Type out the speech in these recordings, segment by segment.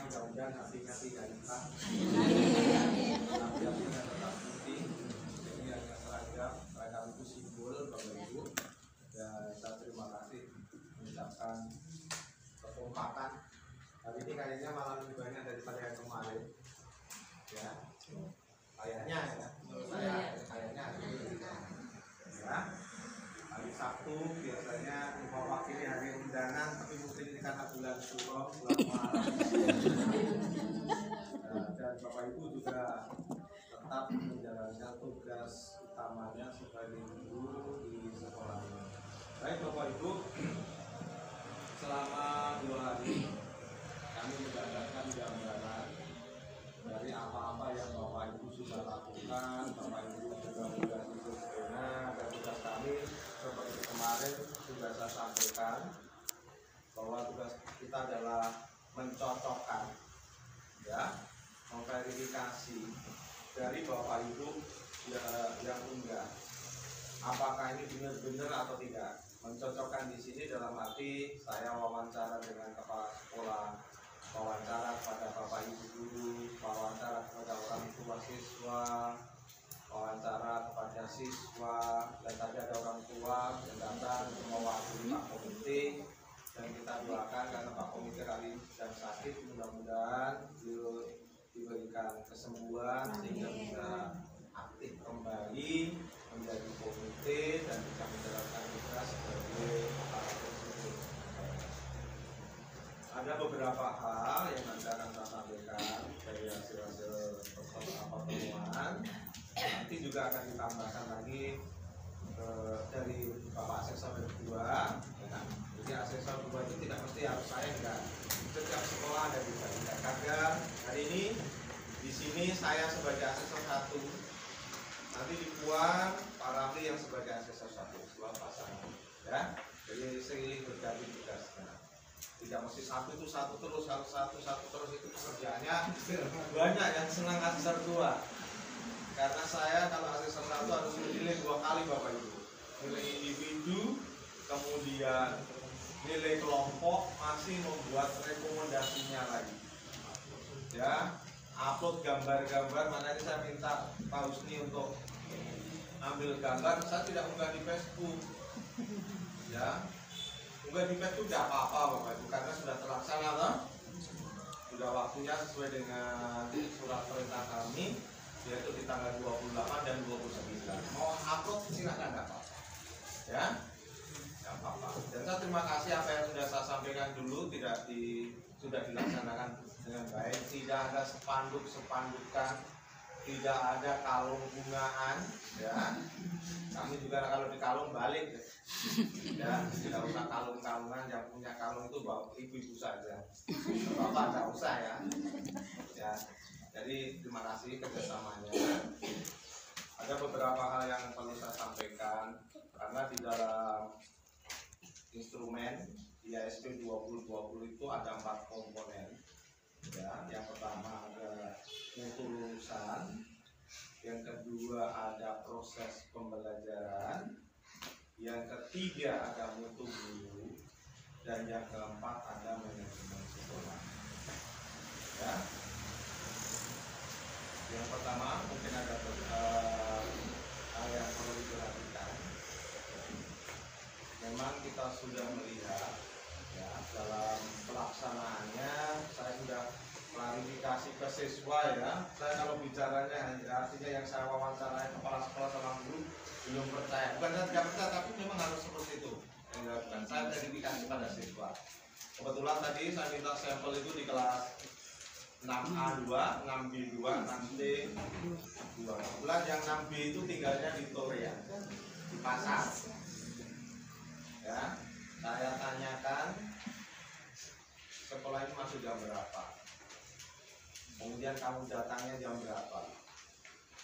mudah-mudahan hatinya tidak hitam, hati-hatinya tetap putih. Ini hanya seragam itu simbol Bapak Ibu. Dan saya terima kasih mengucapkan kekompakan. Hari ini kayaknya malah lebih banyak daripada yang kemarin. Ya, kayaknya ya, menurut saya kayaknya ya. Hari Sabtu biasanya mewakili hari undangan, tapi mungkin ini karena bulan Suro, bulan Muharram. Dan Bapak Ibu juga tetap menjalankan tugas utamanya sebagai guru di sekolah ini. Baik Bapak Ibu, selama 2 hari kami mendapatkan gambaran dari apa-apa yang Bapak Ibu sudah lakukan. Bapak Ibu juga sudah ikut zona, dan tugas kami seperti kemarin sudah saya sampaikan bahwa tugas kita adalah mencocokkan, ya, memverifikasi dari Bapak Ibu yang unggah apakah ini benar-benar atau tidak. Mencocokkan di sini dalam arti saya wawancara dengan kepala sekolah, wawancara kepada Bapak Ibu guru, wawancara kepada orang tua siswa, wawancara kepada siswa, dan tadi ada orang tua yang datang mewakili Pak Komite, dan kita doakan karena Pak Komite kali ini sedang sakit, mudah-mudahan beliau diberikan kesembuhan sehingga bisa aktif kembali menjadi komite dan bisa menjalankan tugas sebagai aparatur sipil. Ada beberapa hal yang nanti akan saya sampaikan dari hasil-hasil pertemuan. Nanti juga akan ditambahkan lagi dari Bapak Asesor 2. Ya. Jadi Asesor 2 itu tidak mesti harus saya, enggak. Setiap sekolah ada juga. Karena hari ini di sini saya sebagai Asesor 1. Nanti di Puan Pak Ramli yang sebagai Asesor 1, 2 pasangan. Ya. Jadi seiring berganti tugas. Tidak mesti satu itu satu terus, harus satu terus, itu pekerjaannya banyak yang senang Asesor 2. Karena saya kalau Asesor 1 harus menilai 2 kali Bapak Ibu. Nilai individu, kemudian nilai kelompok, masih membuat rekomendasinya lagi. Ya, upload gambar-gambar, mana ini saya minta Pak Husni untuk ambil gambar, saya tidak unggah di Facebook. Ya, unggah di Facebook tidak apa-apa Bapak Ibu, karena sudah terlaksana toh? Sudah waktunya sesuai dengan surat perintah kami, yaitu di tanggal 28 dan 29. Mau upload silakan, enggak apa-apa. Ya, enggak apa-apa. Dan saya terima kasih apa yang sudah saya sampaikan dulu sudah dilaksanakan dengan baik. Tidak ada spanduk-spandukan, tidak ada kalung bungaan, ya. Kami juga kalau di kalung balik, ya. Tidak usah kalung-kalungan, yang punya kalung itu bawa ibu-ibu saja. Bapak enggak usah ya. Ya. Jadi terima kasih kerjasamanya. Ada beberapa hal yang perlu saya sampaikan karena di dalam instrumen IASP 2020 itu ada 4 komponen. Ya, yang pertama ada mutu lulusan, yang kedua ada proses pembelajaran, yang ketiga ada mutu guru, dan yang keempat ada manajemen sekolah. Ya. Yang pertama mungkin ada hal yang perlu diperhatikan. Memang kita sudah melihat ya dalam pelaksanaannya, saya sudah klarifikasi ke siswa ya. Saya kalau bicaranya artinya yang saya wawancarai kepala sekolah sama guru belum percaya. Bukan saya tidak percaya, tapi memang harus seperti itu. Bukan saya klarifikasi pada siswa. Kebetulan tadi saya minta sampel itu di kelas 6A2, 6B2, 6C2. Kebetulan yang 6B itu tinggalnya di Torea, di pasar. Ya, saya tanyakan sekolah ini masuk jam berapa, kemudian kamu datangnya jam berapa,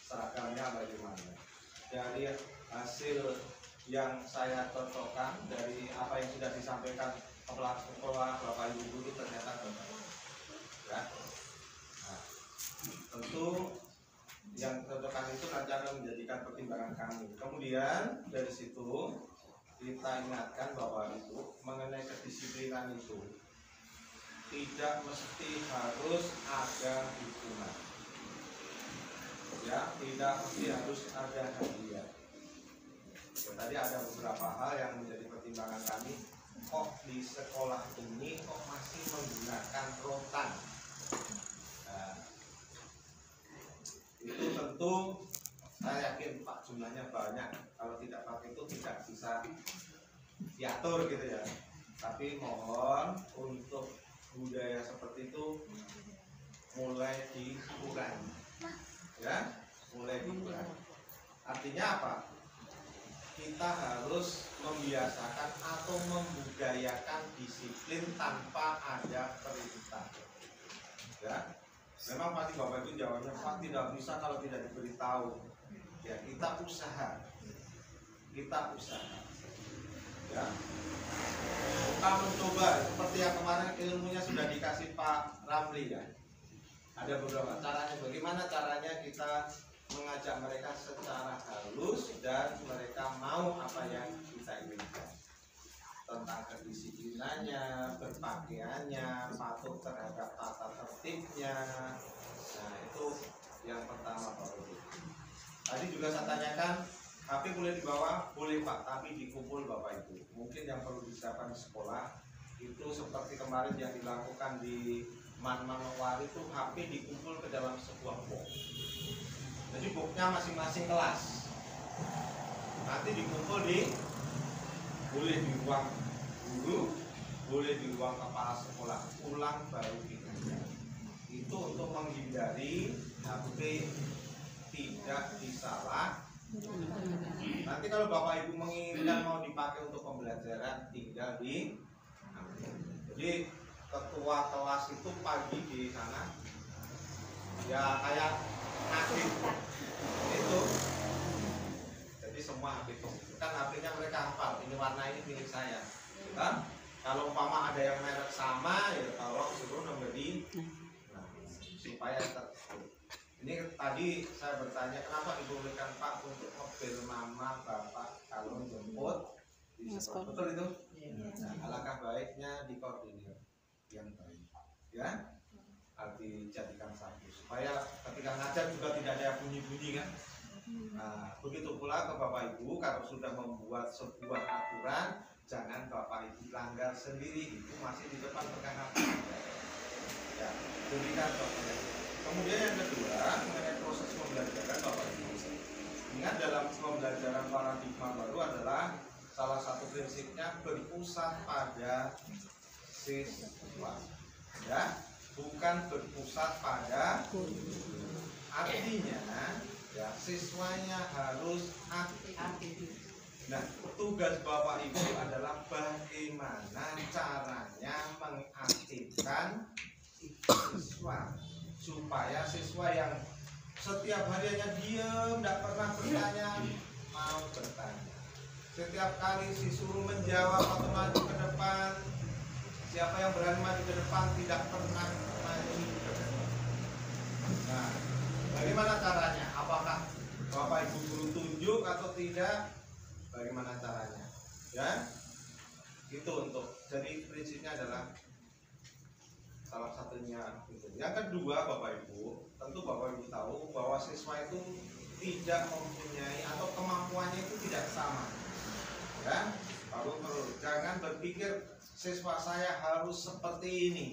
seragamnya bagaimana. Dari hasil yang saya cocokkan dari apa yang sudah disampaikan kepala sekolah Bapak Ibu guru ternyata benar. Ya. Nah, tentu yang cocokkan itu nanti akan menjadikan pertimbangan kami. Kemudian dari situ kita ingatkan bahwa itu mengenai kedisiplinan itu tidak mesti harus harus ada hukuman. Ya, tidak mesti harus ada hadiah. Ya, tadi ada beberapa hal yang menjadi pertimbangan kami. Kok di sekolah ini kok masih menggunakan rotan? Nah, itu tentu saya yakin Pak jumlahnya banyak. Kalau tidak pakai itu tidak bisa diatur gitu ya. Tapi mohon untuk budaya seperti itu mulai dikurangi, ya, mulai dikurangi. Artinya apa? Kita harus membiasakan atau membudayakan disiplin tanpa ada perintah. Ya, memang pasti Bapak Ibu jawabnya Pak tidak bisa kalau tidak diberitahu. Ya, kita usaha, ya. Kita mencoba seperti yang kemarin ilmunya sudah dikasih Pak Ramli ya. Ada beberapa caranya. Bagaimana caranya kita mengajak mereka secara halus dan mereka mau apa yang kita inginkan, tentang kedisiplinannya, berpakaiannya, patuh terhadap tata tertibnya. Nah, itu yang pertama Pak Ibu. Tadi juga saya tanyakan, HP boleh dibawa? Boleh Pak, tapi dikumpul Bapak Ibu. Mungkin yang perlu disiapkan di sekolah itu seperti kemarin yang dilakukan di Manowari itu, HP dikumpul ke dalam sebuah box. Jadi boxnya masing-masing kelas. Nanti dikumpul boleh di ruang guru, boleh di ruang kepala sekolah, pulang baru dikerjakan. Itu untuk menghindari HP tidak disalah. Nanti kalau Bapak Ibu menginginkan mau dipakai untuk pembelajaran, tinggal jadi ketua kelas itu pagi di sana ya kayak ngasih itu. Jadi semua HP itu kan HP-nya mereka hafal, ini warna ini milik saya. Kan? Kalau umpama ada yang merek sama ya tolong suruh memberi, supaya tertutup. Ini tadi saya bertanya kenapa Ibu berikan Pak untuk mobil mama bapak kalau jemput di sekolah. Betul itu? Nah, alangkah baiknya dikoordinir yang baik, ya, harus dijadikan satu supaya ketika ngajar juga tidak ada bunyi-bunyi kan. Nah, begitu pula ke Bapak Ibu kalau sudah membuat sebuah aturan, jangan Bapak Ibu langgar sendiri, itu masih di depan rekan ya, berikan contohnya. Kemudian yang kedua mengenai proses pembelajaran Bapak Ibu. Ingat dalam pembelajaran paradigma baru adalah salah satu prinsipnya berpusat pada siswa, ya, bukan berpusat pada guru. Artinya, ya, siswanya harus aktif. Nah, tugas Bapak Ibu adalah bagaimana caranya mengaktifkan siswa supaya siswa yang setiap harinya diam, tidak pernah bertanya, mau bertanya. Setiap kali disuruh menjawab atau maju ke depan, siapa yang berani maju ke depan tidak pernah maju ke depan. Nah, bagaimana caranya? Apakah Bapak Ibu guru tunjuk atau tidak? Bagaimana caranya? Ya, itu untuk. Jadi prinsipnya adalah salah satunya itu. Yang kedua Bapak Ibu, tentu Bapak Ibu tahu bahwa siswa itu tidak mempunyai atau kemampuannya itu tidak sama. Ya, perlu jangan berpikir siswa saya harus seperti ini.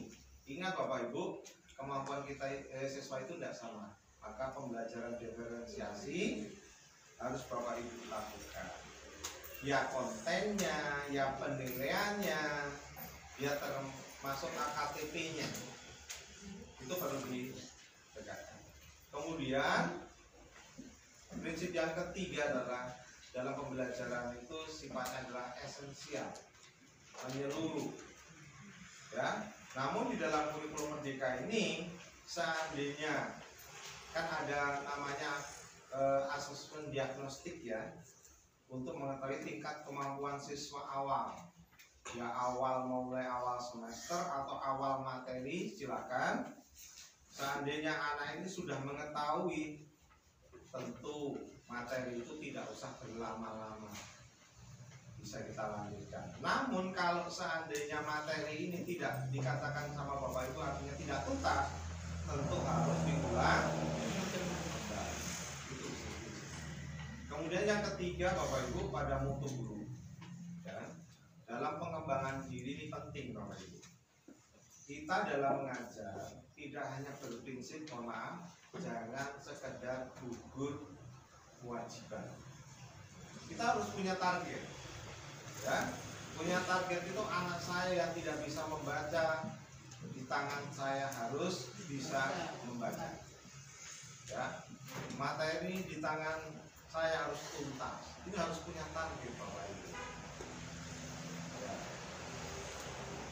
Ingat Bapak Ibu, kemampuan kita siswa itu tidak sama. Maka pembelajaran diferensiasi harus Bapak Ibu lakukan. Ya kontennya, ya penilaiannya, ya termasuk AKTP-nya itu perlu ditegakkan. Kemudian prinsip yang ketiga adalah dalam pembelajaran itu sifatnya adalah esensial, menyeluruh, ya. Namun di dalam kurikulum Merdeka ini seandainya kan ada namanya asesmen diagnostik ya, untuk mengetahui tingkat kemampuan siswa awal. Ya mulai awal semester atau awal materi, silakan. Seandainya anak ini sudah mengetahui, tentu materi itu tidak usah berlama-lama, bisa kita lanjutkan. Namun kalau seandainya materi ini tidak dikatakan sama Bapak Ibu artinya tidak tuntas, tentu harus diulang. Itu sih. Kemudian yang ketiga Bapak Ibu pada mutu guru, ya, dalam pengembangan diri ini penting Bapak Ibu. Kita dalam mengajar tidak hanya berprinsip mohon maaf, jangan sekedar gugur kewajiban. Kita harus punya target, ya. Punya target itu anak saya yang tidak bisa membaca, di tangan saya harus bisa membaca, ya. Materi di tangan saya harus tuntas. Ini harus punya target Bapak Ibu, ya.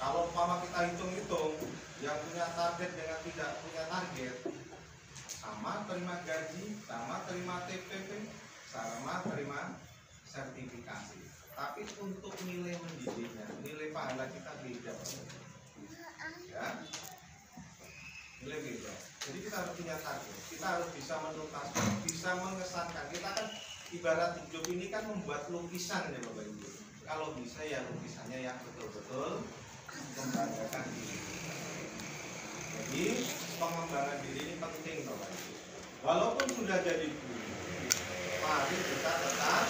Kalau umpama kita hitung-hitung, yang punya target dengan tidak punya target sama terima gaji, sama terima TPP, sama terima sertifikasi. Tapi untuk nilai mendidiknya, nilai pahala kita beda, ya. Nilai beda. Jadi kita harus punya target. Kita harus bisa menuntaskan, bisa mengesankan. Kita kan ibarat hidup ini kan membuat lukisan ya Bapak Ibu. Kalau bisa ya lukisannya yang betul-betul membanggakan diri. Jadi pengembangan diri ini penting Bapak Ibu. Walaupun sudah jadi guru, mari kita tetap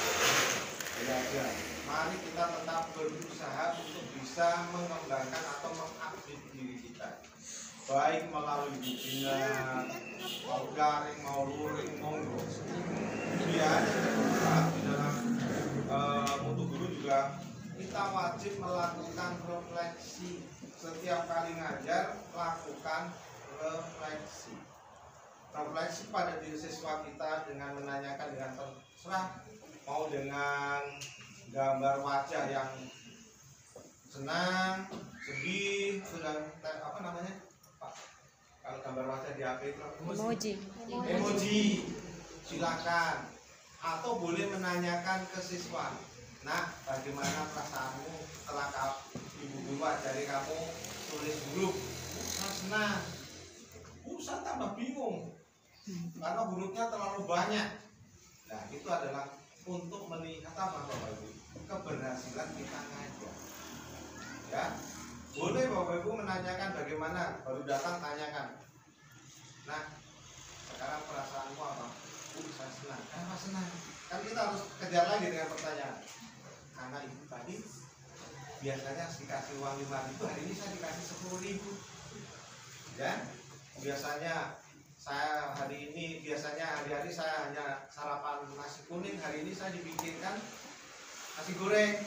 belajar. Mari kita tetap berusaha untuk bisa mengembangkan atau mengupdate diri kita. Baik melalui webinar, mau daring, mau luring, monggo. Kemudian yang kedua di dalam mutu guru juga kita wajib melakukan refleksi. Setiap kali ngajar lakukan refleksi. Refleksi pada diri siswa kita dengan menanyakan dengan terserah, mau dengan gambar wajah yang senang, sedih, sudah apa namanya Pak? Kalau gambar wajah di HP itu emoji, silakan. Atau boleh menanyakan ke siswa, nah bagaimana perasaanmu setelah ibu guru ajari kamu tulis huruf? Senang. Saya tambah bingung karena hurufnya terlalu banyak. Nah itu adalah untuk melihat apa Bapak Ibu, keberhasilan kita ngajar, ya. Boleh Bapak Ibu menanyakan bagaimana, baru datang tanyakan, nah sekarang perasaanmu apa? Saya senang. Kenapa senang? Kan kita harus kejar lagi dengan pertanyaan, karena ibu tadi biasanya dikasih uang 5.000, hari ini saya dikasih 10.000, ya. Biasanya saya hari ini, biasanya hari-hari saya hanya sarapan nasi kuning, hari ini saya dibikinkan nasi goreng.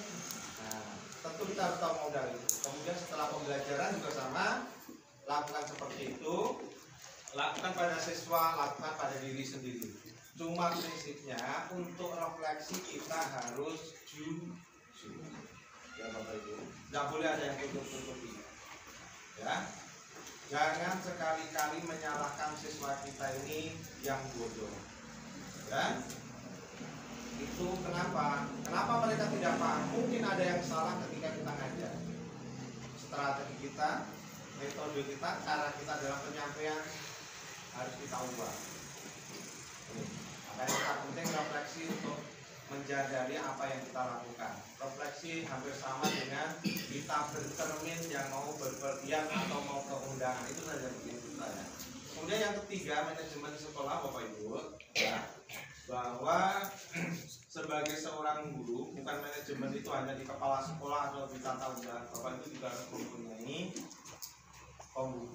Nah, tentu kita harus tahu modal itu. Kemudian setelah pembelajaran juga sama, lakukan seperti itu, lakukan pada siswa, lakukan pada diri sendiri. Cuma prinsipnya untuk refleksi kita harus jujur, ya Bapak Ibu. Nggak boleh ada yang tutup-tutupi, ya. Jangan sekali-kali menyalahkan siswa kita ini yang bodoh, ya. Itu kenapa? Kenapa mereka tidak paham? Mungkin ada yang salah ketika kita ngajar. Strategi kita, metode kita, cara kita dalam penyampaian harus kita ubah. Makanya kita penting refleksi untuk menjadari apa yang kita lakukan. Refleksi hampir sama dengan kita bercermin yang mau berpergian atau mau ke undangan, itu saja begitu saja. Kemudian yang ketiga, manajemen sekolah Bapak Ibu, ya, bahwa sebagai seorang guru, bukan manajemen itu hanya di kepala sekolah atau di tata usaha. Bapak Ibu juga harus mempunyai pembuku.